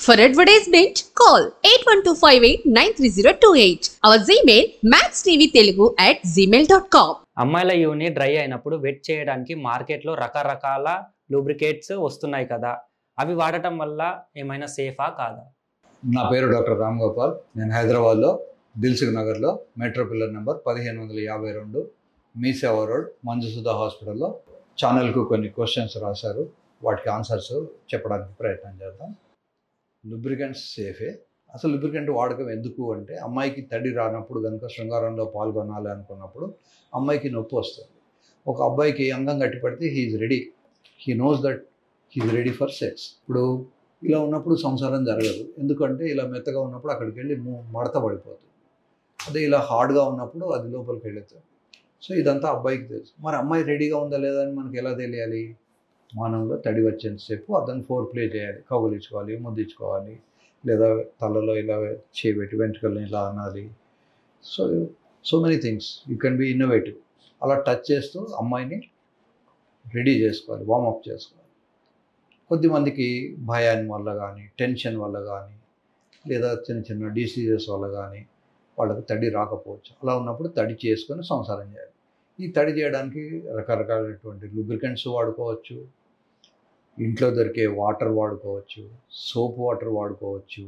For advertisement, call 8125893028. Our Gmail maxtvtelugu@gmail.com. అమ్మాయిల యూని dry అయినప్పుడు wet చేయడానికి మార్కెట్లో రకరకాల లూబ్రికేట్స్ వస్తున్నాయి కదా, అవి వాడటం వల్ల ఏమైనా సేఫా కాదా? నా పేరు డాక్టర్ రామ్ గోపాల్. నేను హైదరాబాద్లో దిల్సుఖ్ నగర్లో మెట్రో పిల్లర్ నెంబర్ 1552 మీ సేవా రోడ్ మంజుసుధా హాస్పిటల్లో ఛానల్కు కొన్ని క్వశ్చన్స్ రాశారు. వాటికి ఆన్సర్స్ చెప్పడానికి ప్రయత్నం చేద్దాం. లూబ్రికెంట్స్ సేఫే. అసలు లూబ్రికెంట్ వాడకం ఎందుకు అంటే, అమ్మాయికి తడి రానప్పుడు కనుక శృంగారంలో పాల్గొనాలి అనుకున్నప్పుడు అమ్మాయికి నొప్పి వస్తుంది. ఒక అబ్బాయికి అంగం గట్టిపడితే he's ready, he knows that he's ready for sex. ఇప్పుడు ఇలా ఉన్నప్పుడు సంసారం జరగదు. ఎందుకంటే ఇలా మెత్తగా ఉన్నప్పుడు అక్కడికి వెళ్ళి మడత పడిపోతుంది. అదే ఇలా హార్డ్గా ఉన్నప్పుడు అది లోపలికి వెళుతుంది. సో ఇదంతా అబ్బాయికి తెలుసు. మరి అమ్మాయి రెడీగా ఉందా లేదా అని మనకి ఎలా తెలియాలి? మానవులో తడి వచ్చేంతసేపు అతను ఫోర్ ప్లే చేయాలి, కౌగులించుకోవాలి, ముద్దించుకోవాలి, లేదా తలలో ఇలా చేయబెట్టి వెంట్రుకల్ని ఇలా అనాలి. So many things you can be innovative. అలా టచ్ చేస్తూ అమ్మాయిని రెడీ చేసుకోవాలి, వార్మప్ చేసుకోవాలి. కొద్దిమందికి భయాన్ని వల్ల కానీ, టెన్షన్ వల్ల కానీ, లేదా చిన్న చిన్న డిసీజెస్ వల్ల కానీ వాళ్ళకి తడి రాకపోవచ్చు. అలా ఉన్నప్పుడు తడి చేసుకొని సంసారం చేయాలి. ఈ తడి చేయడానికి రకరకాలైనటువంటి లూబ్రికెంట్స్ వాడుకోవచ్చు, ఇంట్లో దొరికే వాటర్ వాడుకోవచ్చు, సోప్ వాటర్ వాడుకోవచ్చు,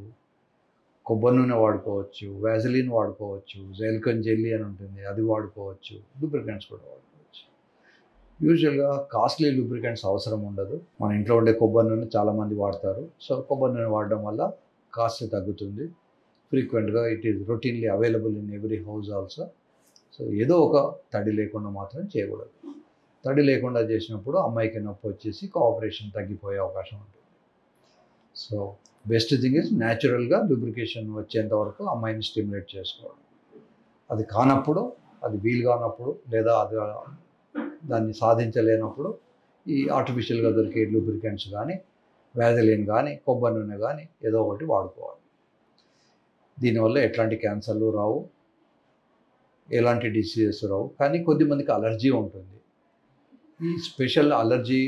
కొబ్బరి నూనె వాడుకోవచ్చు, వ్యాజిలిన్ వాడుకోవచ్చు, జైల్కన్ జెల్లీ అని ఉంటుంది అది వాడుకోవచ్చు, లూబ్రికెంట్స్ కూడా వాడుకోవచ్చు. యూజువల్గా కాస్ట్లీ లూబ్రికెంట్స్ అవసరం ఉండదు. మన ఇంట్లో ఉండే కొబ్బరి నూనె చాలామంది వాడతారు. సో కొబ్బరి నూనె వాడడం వల్ల కాస్ట్ తగ్గుతుంది. ఫ్రీక్వెంట్గా it is routinely available in every house also. So ఏదో ఒక తడి లేకుండా మాత్రం చేయకూడదు. తడి లేకుండా చేసినప్పుడు అమ్మాయికి నొప్పి వచ్చేసి కోఆపరేషన్ తగ్గిపోయే అవకాశం ఉంటుంది. సో బెస్ట్ థింగ్ ఇస్ న్యాచురల్గా లూబ్రికేషన్ వచ్చేంత వరకు అమ్మాయిని స్టిమ్యులేట్ చేసుకోవడం. అది కానప్పుడు, అది వీలు కానప్పుడు, లేదా అది దాన్ని సాధించలేనప్పుడు ఈ ఆర్టిఫిషియల్గా దొరికే లూబ్రికెంట్స్ కానీ, వ్యాజిలిన్ కానీ, కొబ్బరి నూనె కానీ ఏదో ఒకటి వాడుకోవాలి. దీనివల్ల ఎట్లాంటి క్యాన్సర్లు రావు, ఎలాంటి డిసీజెస్ రావు. కానీ కొద్దిమందికి అలర్జీ ఉంటుంది. ఈ స్పెషల్ అలర్జీ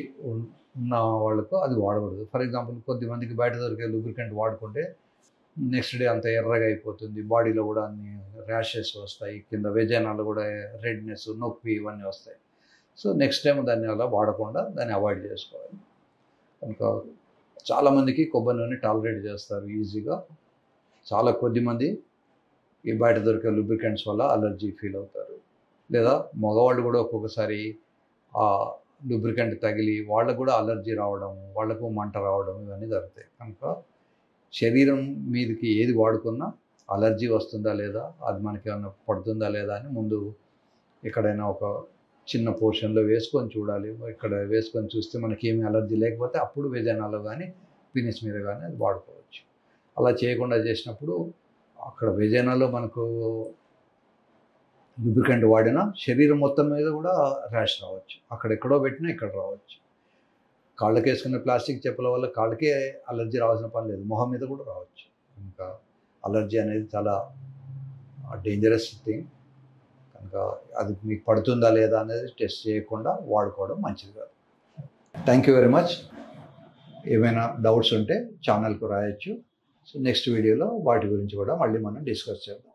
ఉన్న వాళ్ళకు అది వాడకూడదు. ఫర్ ఎగ్జాంపుల్ కొద్దిమందికి బయట దొరికే లూబ్రికెంట్ వాడుకుంటే నెక్స్ట్ డే అంత ఎర్రగా అయిపోతుంది, బాడీలో కూడా అన్ని ర్యాషెస్ వస్తాయి, కింద వెజైనాలు కూడా రెడ్నెస్, నొప్పి ఇవన్నీ వస్తాయి. సో నెక్స్ట్ టైం దాన్ని అలా వాడకుండా దాన్ని అవాయిడ్ చేసుకోవాలి. కనుక చాలామందికి కొబ్బరి నూనె టాలరేట్ చేస్తారు ఈజీగా. చాలా కొద్దిమంది ఈ బయట దొరికే లూబ్రికెంట్స్ వల్ల అలర్జీ ఫీల్ అవుతారు. లేదా మగవాళ్ళు కూడా ఒక్కొక్కసారి ఆ లూబ్రికెంట్ తగిలి వాళ్ళకు కూడా అలర్జీ రావడం, వాళ్ళకు మంట రావడం ఇవన్నీ జరుగుతాయి. కనుక శరీరం మీదకి ఏది వాడుకున్నా అలర్జీ వస్తుందా లేదా, అది మనకి ఏమైనా పడుతుందా లేదా అని ముందు ఎక్కడైనా ఒక చిన్న పోర్షన్లో వేసుకొని చూడాలి. ఇక్కడ వేసుకొని చూస్తే మనకి ఏమీ అలర్జీ లేకపోతే అప్పుడు వెజైనాలో కానీ పీనిస్ మీద కానీ అది వాడుకోవచ్చు. అలా చేయకుండా చేసినప్పుడు అక్కడ వెజైనాలో మనకు లూబ్రికెంట్ వాడినా శరీరం మొత్తం మీద కూడా ర్యాష్ రావచ్చు. అక్కడెక్కడో పెట్టినా ఇక్కడ రావచ్చు. కాళ్ళకి వేసుకునే ప్లాస్టిక్ చెప్పుల వల్ల కాళ్ళకే అలర్జీ రావాల్సిన పని లేదు, మొహం మీద కూడా రావచ్చు. ఇంకా అలర్జీ అనేది చాలా డేంజరస్ థింగ్. కనుక అది మీకు పడుతుందా లేదా అనేది టెస్ట్ చేయకుండా వాడుకోవడం మంచిది కాదు. Thank you very much. ఏమైనా డౌట్స్ ఉంటే ఛానల్కు రాయొచ్చు. సో నెక్స్ట్ వీడియోలో వాటి గురించి కూడా మళ్ళీ మనం డిస్కస్ చేద్దాం.